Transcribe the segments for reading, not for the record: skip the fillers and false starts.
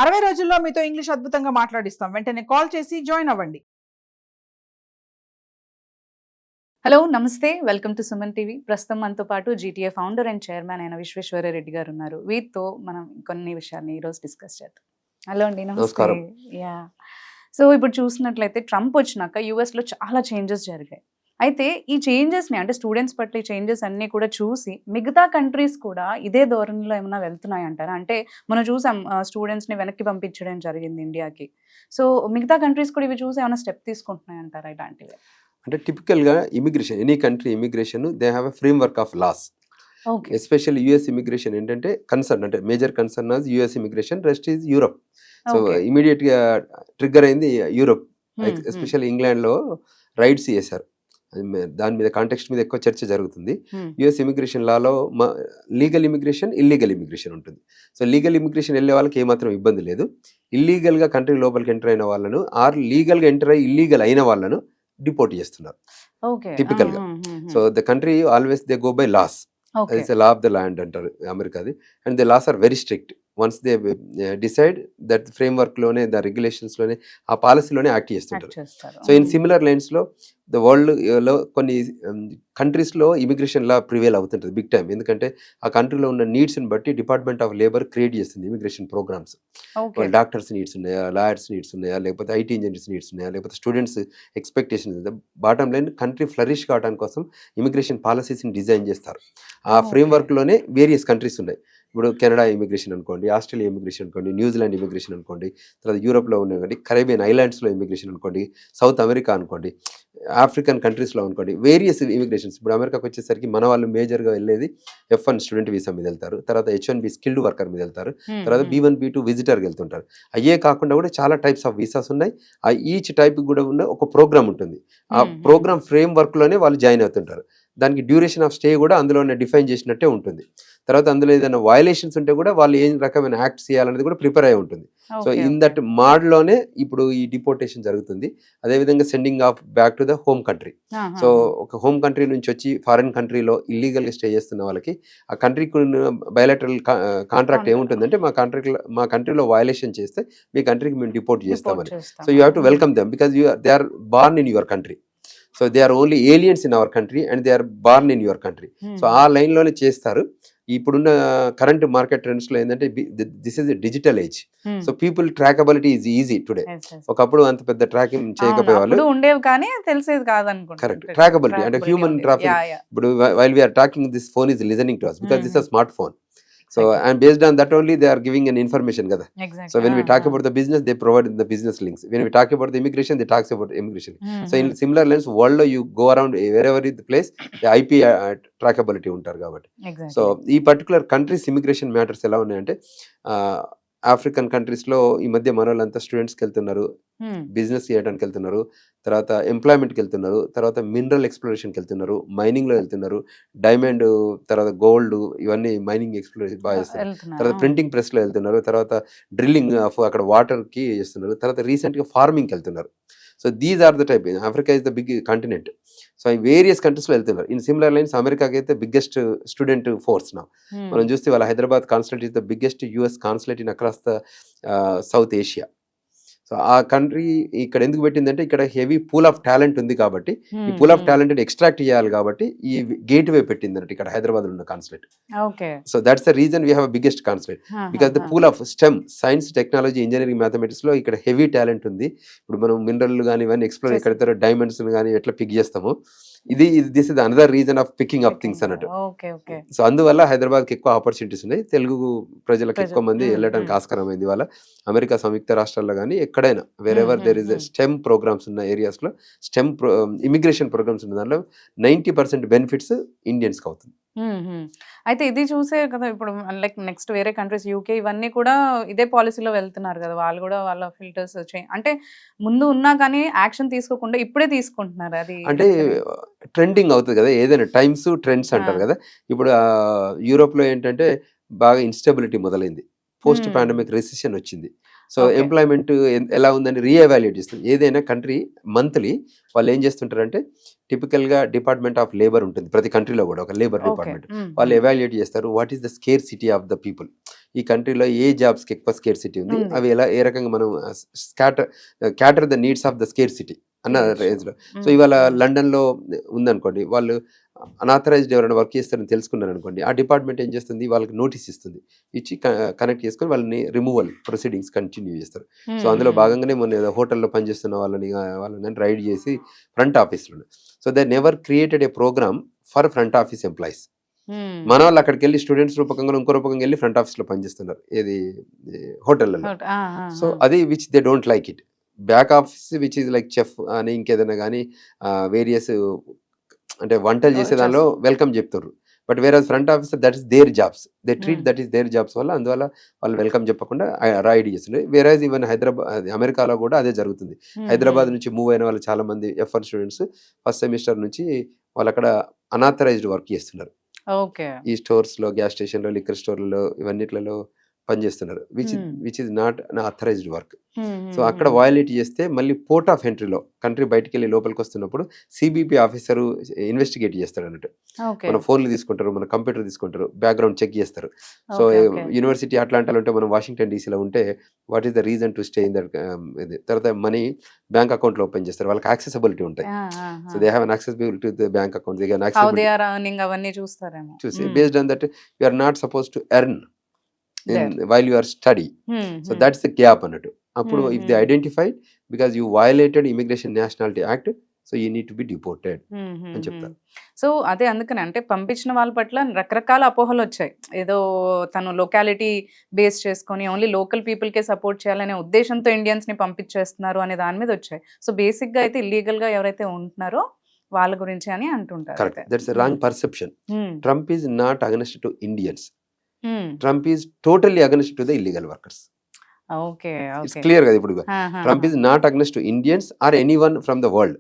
60 రోజుల్లో మీతో ఇంగ్లీష్ అద్భుతంగా మాట్లాడిస్తాం. వెంటనే కాల్ చేసి జాయిన్ అవ్వండి. హలో నమస్తే, వెల్కమ్ టు సుమన్ టీవీ. ప్రస్తుతం మనతో పాటు జీటీఏ ఫౌండర్ అండ్ చైర్మన్ అయిన విశ్వేశ్వరరెడ్డి గారు ఉన్నారు. వీరితో మనం కొన్ని విషయాన్ని ఈరోజు డిస్కస్ చేద్దాం. హలో అండి, నమస్తే. నమస్కారం. యా, సో ఇప్పుడు చూసినట్లయితే ట్రంప్ వచ్చినాక యూఎస్లో చాలా చేంజెస్ జరిగాయి. అయితే ఈ చేంజెస్ని అంటే స్టూడెంట్స్ పట్ల ఈ చేంజెస్ అన్నీ కూడా చూసి మిగతా కంట్రీస్ కూడా ఇదే ధోరణిలో ఏమైనా వెళ్తున్నాయి అంటారా? అంటే మనం చూసాం స్టూడెంట్స్ని వెనక్కి పంపించడం జరిగింది ఇండియాకి. సో మిగతా కంట్రీస్ కూడా ఇవి చూసి ఏమైనా స్టెప్ తీసుకుంటున్నాయి అంటారా ఇలాంటివి? అంటే టిపికల్గా immigration, any country immigration they have a framework of laws. Okay. Especially US immigration ఏంటంటే కన్సర్న్, అంటే major concern as US immigration, rest is Europe. So ఇమీడియట్గా ట్రిగ్గర్ అయింది యూరప్, ఎస్పెషల్లీ ఇంగ్లాండ్లో రైడ్స్ చేశారు. దాని మీద కాంటెక్స్ట్ మీద ఎక్కువ చర్చ జరుగుతుంది. యుఎస్ ఇమిగ్రేషన్ లాలో లీగల్ ఇమిగ్రేషన్, ఇల్లీగల్ ఇమిగ్రేషన్ ఉంటుంది. సో లీగల్ ఇమిగ్రేషన్ వెళ్ళే వాళ్ళకి ఏమాత్రం ఇబ్బంది లేదు. ఇల్లీగల్గా కంట్రీ లోపలికి ఎంటర్ అయిన వాళ్ళను ఆర్ లీగల్గా ఎంటర్ అయ్యి ఇల్లీగల్ అయిన వాళ్ళను డిపోర్ట్ చేస్తున్నారు టిపికల్గా. So the country always they go by laws. It's law of the land అంటారు అమెరికాది. And the laws are very strict. Once they decide that ఫ్రేమ్ వర్క్లోనే, ద రెగ్యులేషన్స్లోనే, ఆ పాలసీలోనే యాక్ట్ చేస్తుంటారు. సో ఇన్ సిమిలర్ లైన్స్లో ద వరల్డ్లో కొన్ని కంట్రీస్లో ఇమిగ్రేషన్ లా ప్రివేల్ అవుతుంటుంది బిగ్ టైం. ఎందుకంటే ఆ కంట్రీలో ఉన్న నీడ్స్ని బట్టి డిపార్ట్మెంట్ ఆఫ్ లేబర్ క్రియేట్ చేస్తుంది ఇమిగ్రేషన్ ప్రోగ్రామ్స్. డాక్టర్స్ నీడ్స్ ఉన్నాయా, లాయర్స్ నీడ్స్ ఉన్నాయా, లేకపోతే ఐటీ ఇంజనీర్స్ నీడ్స్ ఉన్నాయా, లేకపోతే students expectation. Bottom line country flourish కావడానికి కోసం ఇమిగ్రేషన్ పాలసీస్ని డిజైన్ చేస్తారు. ఆ ఫ్రేమ్ వర్క్లోనే వేరియస్ కంట్రీస్ ఉన్నాయి. ఇప్పుడు కెనడా ఇమిగ్రేషన్ అనుకోండి, ఆస్ట్రేలియా ఇమిగ్రేషన్ అనుకోండి, న్యూజిలాండ్ ఇమిగ్రేషన్ అనుకోండి, తర్వాత యూరోప్లో ఉన్నటువంటి కరేబియన్ ఐలాండ్స్లో ఇమిగ్రేషన్ అనుకోండి, సౌత్ అమెరికా అనుకోండి, ఆఫ్రికన్ కంట్రీస్లో అనుకోండి, వేరియస్ ఇమిగ్రేషన్స్. ఇప్పుడు అమెరికాకి వచ్చేసరికి మన వాళ్ళు మేజర్గా వెళ్ళేది F1 స్టూడెంట్ వీసా మీద వెళ్తారు, తర్వాత H1B స్కిల్డ్ వర్కర్ మీద వెళ్తారు, తర్వాత B1 B2 విజిటర్కి వెళ్తుంటారు. అయ్యే కాకుండా కూడా చాలా టైప్స్ ఆఫ్ వీసాస్ ఉన్నాయి. ఆ ఈచ్ టైప్ కూడా ఉన్న ఒక ప్రోగ్రామ్ ఉంటుంది. ఆ ప్రోగ్రామ్ ఫ్రేమ్ వర్క్లోనే వాళ్ళు జాయిన్ అవుతుంటారు. దానికి డ్యూరేషన్ ఆఫ్ స్టే కూడా అందులోనే డిఫైన్ చేసినట్టే ఉంటుంది. తర్వాత అందులో ఏదైనా వయలేషన్స్ ఉంటే కూడా వాళ్ళు ఏ రకమైన యాక్ట్ చేయాలనేది కూడా ప్రిపేర్ అయి ఉంటుంది. సో ఇన్ దట్ మాడ్లోనే ఇప్పుడు ఈ డిపోర్టేషన్ జరుగుతుంది. అదేవిధంగా sending of back to the home country. So ఒక హోమ్ కంట్రీ నుంచి వచ్చి ఫారిన్ కంట్రీలో ఇల్లీగల్గా స్టే చేస్తున్న వాళ్ళకి ఆ కంట్రీకి బయలాటరల్ కాంట్రాక్ట్ ఏముంటుందంటే, మా కంట్రీలో వయలేషన్ చేస్తే మీ కంట్రీకి మేము డిపోర్ట్ చేస్తామని. So you have to welcome them because they are born in your country. So they are only aliens in our country and they are born in your country. So ఆ లైన్లోనే చేస్తారు. ఇప్పుడున్న current market ట్రెండ్స్లో ఏంటంటే this is digital age. So people trackability is easy today. ఒకప్పుడు అంత పెద్ద tracking చేయకపోయేవాళ్ళు, ఉండేవి కానీ తెలిసేది కాదనుకుంటా. కరెక్ట్, ట్రాకబిలిటీ అంటే హ్యూమన్ ట్రాఫిక్. ఇప్పుడు while we are talking this phone is listening to us because this is a smartphone. So and based on that only they are giving an information kada. So when we talk about the business, they provide the business links. When we talk about the immigration, they talks about immigration. So in similar lines, world lo you go around wherever is the place, the IP trackability untaru kabatti. So ee particular countries immigration matters ela unnayante African కంట్రీస్లో ఈ మధ్య మన వాళ్ళంతా స్టూడెంట్స్కి వెళ్తున్నారు, business చేయడానికి వెళ్తున్నారు, తర్వాత ఎంప్లాయ్మెంట్కి వెళ్తున్నారు, తర్వాత మినరల్ ఎక్స్ప్లోరేషన్కి వెళ్తున్నారు, మైనింగ్లో వెళ్తున్నారు, డైమండ్ తర్వాత గోల్డ్ ఇవన్నీ మైనింగ్ ఎక్స్ప్లోరేషన్ బాగా చేస్తున్నారు, తర్వాత ప్రింటింగ్ ప్రెస్లో వెళ్తున్నారు, తర్వాత డ్రిల్లింగ్ అక్కడ వాటర్కి చేస్తున్నారు, తర్వాత రీసెంట్గా ఫార్మింగ్కి వెళ్తున్నారు. So these are the type. Africa is the big continent. So ఈ వేరియస్ కంట్రీస్లో వెళ్తున్నారు. ఇన్ సిమిలర్ లైన్స్ అమెరికాకి అయితే బిగ్గెస్ట్ స్టూడెంట్ ఫోర్స్ నా మనం చూస్తే వాళ్ళ Hyderabad consulate is the biggest US consulate in across the south Asia. So ఆ కంట్రీ ఇక్కడ ఎందుకు పెట్టిందంటే ఇక్కడ హెవీ పూల్ ఆఫ్ టాలెంట్ ఉంది కాబట్టి, ఈ పూల్ ఆఫ్ టాలెంట్ ఎక్స్ట్రాక్ట్ చేయాలి కాబట్టి ఈ గేట్ వే పెట్టిందంటే ఇక్కడ హైదరాబాద్ లో ఉన్న consulate. So that's the reason we have biggest consulate because the pool of stem science, technology, engineering, mathematics లో ఇక్కడ హెవీ టాలెంట్ ఉంది. ఇప్పుడు మనం మినరల్ కానీ ఇవన్నీ ఎక్స్ప్లోర్ ఎక్కడ డైమండ్స్ కానీ ఎట్లా పిక్ చేస్తామో this is another reason of picking up things అన్నట్టు. సో అందువల్ల హైదరాబాద్కి ఎక్కువ ఆపర్చునిటీస్ ఉన్నాయి. తెలుగు ప్రజలకు ఎక్కువ మంది వెళ్ళడానికి ఆస్కారమైంది. వాళ్ళ అమెరికా సంయుక్త రాష్ట్రాల్లో కానీ ఎక్కడైనా wherever there is STEM programs ఉన్న ఏరియాస్లో స్టెమ్ ఇమిగ్రేషన్ ప్రోగ్రామ్స్ ఉన్న దాంట్లో 90% బెనిఫిట్స్ ఇండియన్స్కి అవుతుంది. అయితే ఇది చూసే కదా ఇప్పుడు లైక్ నెక్స్ట్ వేరే కంట్రీస్ యూకే ఇవన్నీ కూడా ఇదే పాలసీలో వెళ్తున్నారు కదా. వాళ్ళు కూడా వాళ్ళ ఫిల్టర్స్ అంటే ముందు ఉన్నా కానీ యాక్షన్ తీసుకోకుండా ఇప్పుడే తీసుకుంటున్నారు. అది అంటే ట్రెండింగ్ అవుతుంది కదా, ఏదైనా టైమ్స్ ట్రెండ్స్ అంటారు కదా. ఇప్పుడు యూరోప్లో ఏంటంటే బాగా ఇన్స్టెబిలిటీ మొదలైంది. Post Hmm. పాండమిక్ రెసిషన్ వచ్చింది. So Okay. ఎంప్లాయ్మెంట్ ఎలా ఉందని రీఎవాల్యుయేట్ చేస్తుంది. ఏదైనా కంట్రీ మంత్లీ వాళ్ళు ఏం చేస్తుంటారంటే టిపికల్గా డిపార్ట్మెంట్ ఆఫ్ లేబర్ ఉంటుంది ప్రతి కంట్రీలో కూడా ఒక లేబర్ Okay. డిపార్ట్మెంట్. వాళ్ళు ఎవాల్యుయేట్ చేస్తారు what is the scarcity of the people. ఈ కంట్రీలో ఏ జాబ్స్కి ఎక్కువ స్కేర్ సిటీ ఉంది, ఉంది. అవి ఎలా ఏ రకంగా మనం cater the needs of the scarcity అన్న Yes. రేంజ్లో. So Hmm. ఇవాళ లండన్లో ఉందనుకోండి, వాళ్ళు అనాథరైజ్డ్ ఎవరైనా వర్క్ చేస్తారని తెలుసుకున్నారు అనుకోండి, ఆ డిపార్ట్మెంట్ ఏం చేస్తుంది వాళ్ళకి నోటీస్ ఇస్తుంది, ఇచ్చి కనెక్ట్ చేసుకొని వాళ్ళని రిమూవల్ ప్రొసీడింగ్స్ కంటిన్యూ చేస్తారు. సో అందులో భాగంగానే మొన్న ఏదో హోటల్లో పనిచేస్తున్న వాళ్ళని రైడ్ చేసి ఫ్రంట్ ఆఫీస్లో. So they never created a programme for front office employees. Hmm. మన వాళ్ళు అక్కడికి వెళ్ళి స్టూడెంట్స్ రూపకంగా ఇంకో రూపకంగా వెళ్ళి ఫ్రంట్ ఆఫీస్లో పనిచేస్తున్నారు ఏది హోటళ్ళలో. సో అది which they don't like it. Back office which is like chef అని ఇంకేదైనా కానీ వేరియస్ అంటే వంటలు చేసే దానిలో వెల్కమ్ చెప్తారు. బట్ వేరే front officer that is there jobs, they treat that is there jobs వల్ల అందువల్ల వాళ్ళు వెల్కమ్ చెప్పకుండా రైడ్ చేస్తున్నారు. వేరే ఈవెన్ హైదరాబాద్ అమెరికాలో కూడా అదే జరుగుతుంది. హైదరాబాద్ నుంచి మూవ్ అయిన వాళ్ళు చాలా మంది F1 స్టూడెంట్స్ ఫస్ట్ సెమిస్టర్ నుంచి వాళ్ళు అక్కడ అనాథరైజ్డ్ వర్క్ చేస్తున్నారు. ఓకే. ఈ స్టోర్స్లో, గ్యాస్ స్టేషన్లో, లిక్కర్ స్టోర్లలో ఇవన్నిట్లలో పనిచేస్తున్నారు which is not an authorised work. So అక్కడ వయలేట్ చేస్తే మళ్ళీ పోర్ట్ ఆఫ్ ఎంట్రీలో కంట్రీ బయటికి వెళ్ళి లోపలికి వస్తున్నప్పుడు సిబిపి ఆఫీసరు ఇన్వెస్టిగేట్ చేస్తాడు అన్నట్టు. మన ఫోన్లు తీసుకుంటారు, మన కంప్యూటర్ తీసుకుంటారు, బ్యాక్గ్రౌండ్ చెక్ చేస్తారు. సో యూనివర్సిటీ అట్లాంటాలో ఉంటే మనం వాషింగ్టన్ డీసీలో ఉంటే what is the reason to stay in that ఇది. తర్వాత మనీ బ్యాంక్ అకౌంట్లో ఓపెన్ చేస్తారు, వాళ్ళకి యాక్సెసిబిలిటీ ఉంటాయి. So they have an accessibility to the bank account, they can అవన్నీ చూస్తారేమో. చూసి based on that you are not suppose to earn while you are study. So that's the gap అన్నట్టు. అప్పుడు if they identified because you violated Immigration Nationality Act, so you need to be deported అని చెప్తారు. So అదే అందుకని అంటే పంపించిన వాళ్ళ పట్ల రకరకాల అపోహలు వచ్చాయి. ఏదో తను లొకాలిటీ బేస్ చేసుకొని ఓన్లీ లోకల్ పీపుల్కే సపోర్ట్ చేయాలనే ఉద్దేశంతో ఇండియన్స్ని పంపించేస్తున్నారు అనే దాని మీద వచ్చాయి. సో బేసిక్గా అయితే ఇల్లీగల్గా ఎవరైతే ఉంటున్నారో వాళ్ళ గురించి అని అంటుంటారు. Correct, that's a wrong perception. Trump is not against to Indians. Trump is totally against to the illegal workers. Okay. It's clear కదా ఇప్పుడు. Trump is not against to Indians or anyone from the world.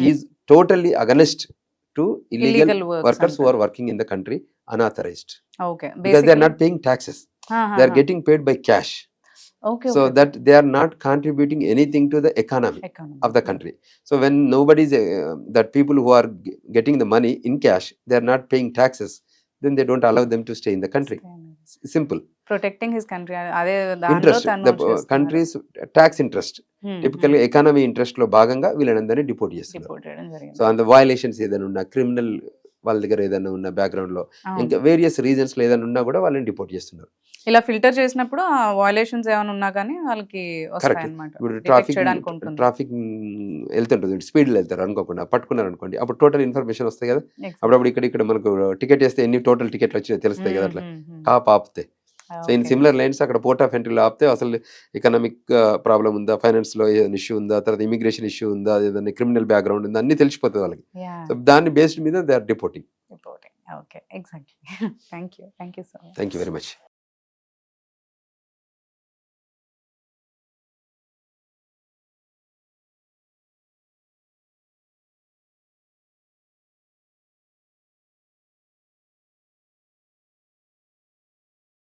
He is totally against to illegal workers who are working in the country unauthorized. Okay. Because they are not paying taxes. They are getting paid by cash. Okay. So that they are not contributing anything to the economy of the country. So when nobody is that people who are getting the money in cash, they are not paying taxes, then they don't allow them to stay in the country. Simple. Protecting his country. అదే Interest, the country's tax interest. Typically economy interest లో భాగంగా వీళ్ళందరినీ deport చేస్తున్నారు. So అంత violations ఏదైనా ఉన్నా, criminal వాళ్ళ దగ్గర ఏదైనా ఉన్న బ్యాక్గ్రౌండ్ లో ఇంకా వేరియస్ రీజన్స్ లో ఏదైనా ఉన్నా కూడా వాళ్ళని డిపోర్ట్ చేస్తున్నారు. ఇలా ఫిల్టర్ చేసినప్పుడు ఆ వయలేషన్స్ ఏమైనా ఉన్నా కానీ వాళ్ళకి వస్తాయి అన్నమాట. ఇప్పుడు ట్రాఫిక్ వెళ్తుంటుంది, స్పీడ్లో వెళ్తారు అనుకోకుండా పట్టుకున్నారు అనుకోండి, అప్పుడు టోటల్ ఇన్ఫర్మేషన్ వస్తాయి కదా. అప్పుడప్పుడు ఇక్కడ మనకు టికెట్ వేస్తే ఎన్ని టోటల్ టికెట్లు వచ్చినాయో తెలుస్తాయి కదా, అట్లా కాప్ ఆపితే. సో ఇన్ సిమిలర్ లైన్స్ అక్కడ పోర్ట్ ఆఫ్ ఎంట్రీలో ఆపితే అసలు ఎకనామిక్ ప్రాబ్లం ఉందా, ఫైనాన్స్ లో ఏదైనా ఇష్యూ ఉందా, తర్వాత ఇమిగ్రేషన్ ఇష్యూ ఉందా, ఏదైనా క్రిమినల్ బ్యాక్గ్రౌండ్ ఉందా, అన్ని తెలిసిపోతుంది వాళ్ళకి. సో దాన్ని బేస్డ్ మీద they are deporting. Okay, exactly. Thank you so much. Thank you very much.